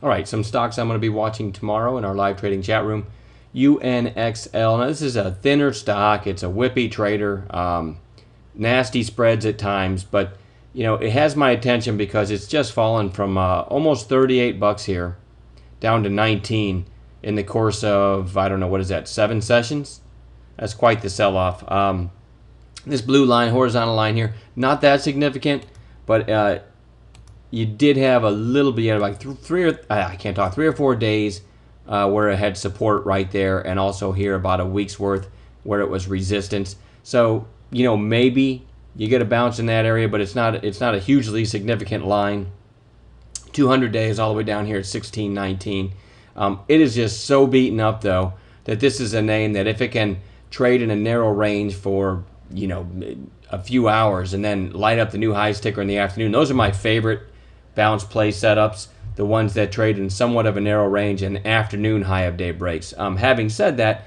All right, some stocks I'm going to be watching tomorrow in our live trading chat room. UNXL. Now, this is a thinner stock. It's a whippy trader. Nasty spreads at times, but it has my attention because it's just fallen from almost 38 bucks here down to 19 in the course of, I don't know, what is that, 7 sessions? That's quite the sell-off. This blue line, horizontal line here, not that significant, but you did have a little bit, like 3 or 4 days where it had support right there, and also here about a week's worth where it was resistance. So maybe you get a bounce in that area, but it's not a hugely significant line. 200 days all the way down here at 16.19. It is just so beaten up though that this is a name that if it can trade in a narrow range for a few hours and then light up the new highs ticker in the afternoon, those are my favorite bounce play setups, the ones that trade in somewhat of a narrow range and afternoon high of day breaks. Having said that,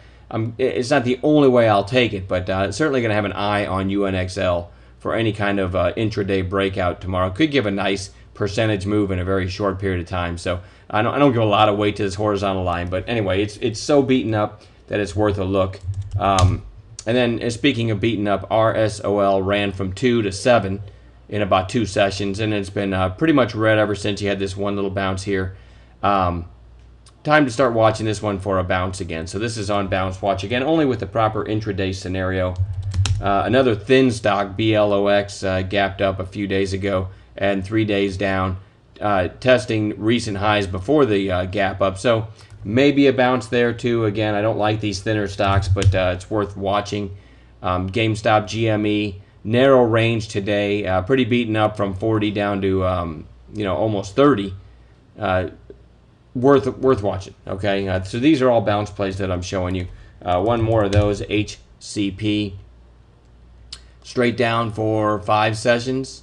it's not the only way I'll take it, but certainly going to have an eye on UNXL for any kind of intraday breakout tomorrow. Could give a nice percentage move in a very short period of time. So I don't give a lot of weight to this horizontal line, but anyway, it's so beaten up that it's worth a look. And then speaking of beaten up, RSOL ran from 2 to 7 in about 2 sessions, and it's been pretty much red ever since you had this one little bounce here. Time to start watching this one for a bounce again. So this is on bounce watch again, only with the proper intraday scenario. Another thin stock, BLOX, gapped up a few days ago and 3 days down, testing recent highs before the gap up. So maybe a bounce there too. Again, I don't like these thinner stocks, but it's worth watching. GameStop, GME, narrow range today, pretty beaten up from 40 down to almost 30. Worth watching. Okay, so these are all bounce plays that I'm showing you. One more of those, HCP, straight down for 5 sessions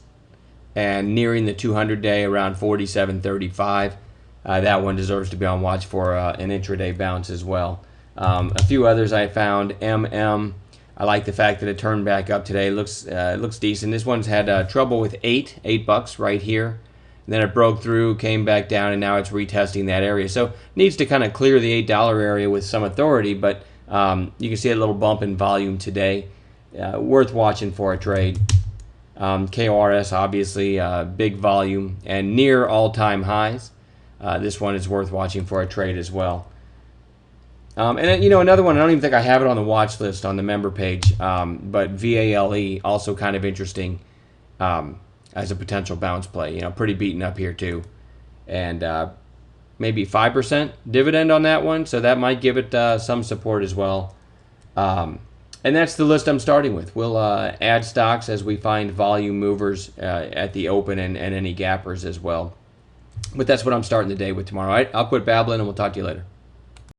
and nearing the 200-day around 47.35. That one deserves to be on watch for an intraday bounce as well. A few others I found. MM, I like the fact that it turned back up today. Looks decent. This one's had trouble with $8 bucks right here. And then it broke through, came back down, and now it's retesting that area. So needs to kind of clear the $8 area with some authority, but you can see a little bump in volume today. Worth watching for a trade. KORS, obviously, big volume and near all-time highs. This one is worth watching for a trade as well. And then, another one, I don't even think I have it on the watch list on the member page, but VALE, also kind of interesting as a potential bounce play. Pretty beaten up here too. And maybe 5% dividend on that one, so that might give it some support as well. And that's the list I'm starting with. We'll add stocks as we find volume movers at the open and any gappers as well. But that's what I'm starting the day with tomorrow. All right, I'll quit babbling and we'll talk to you later.